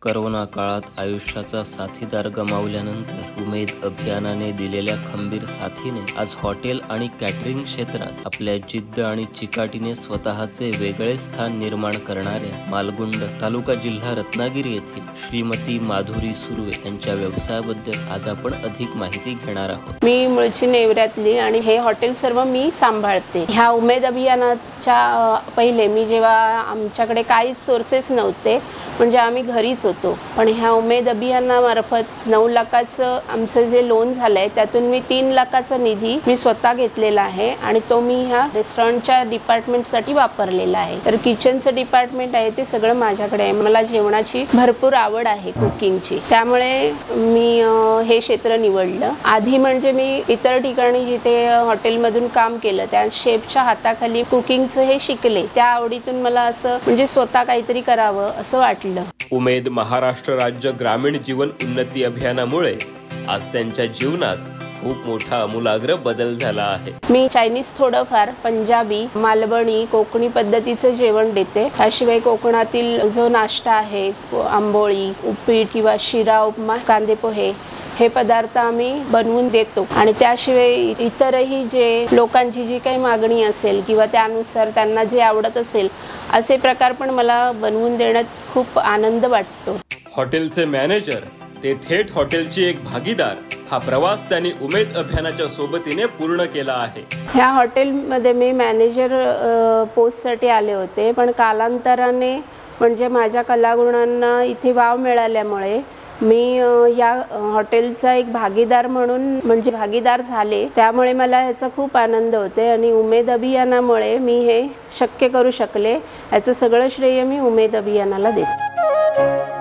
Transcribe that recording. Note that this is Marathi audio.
करोना काळात आयुष्याचा साथीदार गमावल्यानंतर उमेद अभियानाने दिलेल्या खंबीर साथीने आज हॉटेल आणि कॅटरिंग क्षेत्रात आपल्या जिद्द आणि चिकाटीने स्वतःचे वेगळे स्थान निर्माण करणाऱ्या मालगुंड तालुका जिल्हा रत्नागिरी येथील श्रीमती माधुरी सुर्वे यांच्या व्यवसायाबद्दल आज आपण अधिक माहिती घेणार आहोत। मी मूळची नेवऱ्यातली आणि हे हॉटेल सर्व मी सांभाळते। ह्या उमेद अभियानाच्या पहिले मी जेव्हा आमच्याकडे काहीच सोर्सेस नव्हते, म्हणजे आम्ही घरीच होतो, पण ह्या उमेद अभियानामार्फत 9 लाखाचं आमचं जे लोन झालंय त्यातून मी 3 लाखाचा निधी मी स्वतः घेतलेला आहे आणि तो मी ह्या रेस्टॉरंटच्या डिपार्टमेंटसाठी वापरलेला आहे। तर किचनचं डिपार्टमेंट आहे ते सगळं माझ्याकडे आहे। मला जेवणाची भरपूर आवड आहे, कुकिंगची, त्यामुळे मी हे क्षेत्र निवडलं। आधी म्हणजे मी इतर ठिकाणी जिथे हॉटेलमधून काम केलं त्या शेफच्या हाताखाली कुकिंगचं हे शिकले। त्या आवडीतून मला असं म्हणजे स्वतः काहीतरी करावं असं वाटलं। उमेद महाराष्ट्र राज्य ग्रामीण जीवन उन्नती अभियानामुळे आज त्यांच्या जीवनात खूप मोठा आमूलाग्र बदल झाला आहे। मी चायनीज, थोडंफार पंजाबी, मालवणी, कोकणी पद्धतीचं जेवण देते। त्याशिवाय कोकणातील जो नाश्ता आहे, आंबोळी, उपीट किंवा शिरा, उपमा, कांदे पोहे, हे पदार्थ आम्ही बनवून देतो। आणि त्याशिवाय इतरही जे लोकांची जी काही मागणी असेल किंवा त्यानुसार त्यांना जे आवडत असेल असे प्रकार पण मला बनवून देण्यात खूप आनंद वाटतो। हॉटेलचे मॅनेजर ते थेट हॉटेलची एक भागीदार, हा प्रवास त्यांनी उमेद अभियानाच्या सोबतीने पूर्ण केला आहे। ह्या हॉटेलमध्ये मी मॅनेजर पोस्टसाठी आले होते, पण कालांतराने म्हणजे माझ्या कलागुणांना इथे वाव मिळाल्यामुळे मी या हॉटेलचा एक भागीदार म्हणून म्हणजे भागीदार झाले। त्यामुळे मला याचा खूप आनंद होते आणि उमेद अभियानामुळे मी हे शक्य करू शकले। याचं सगळं श्रेय मी उमेद अभियानाला देते।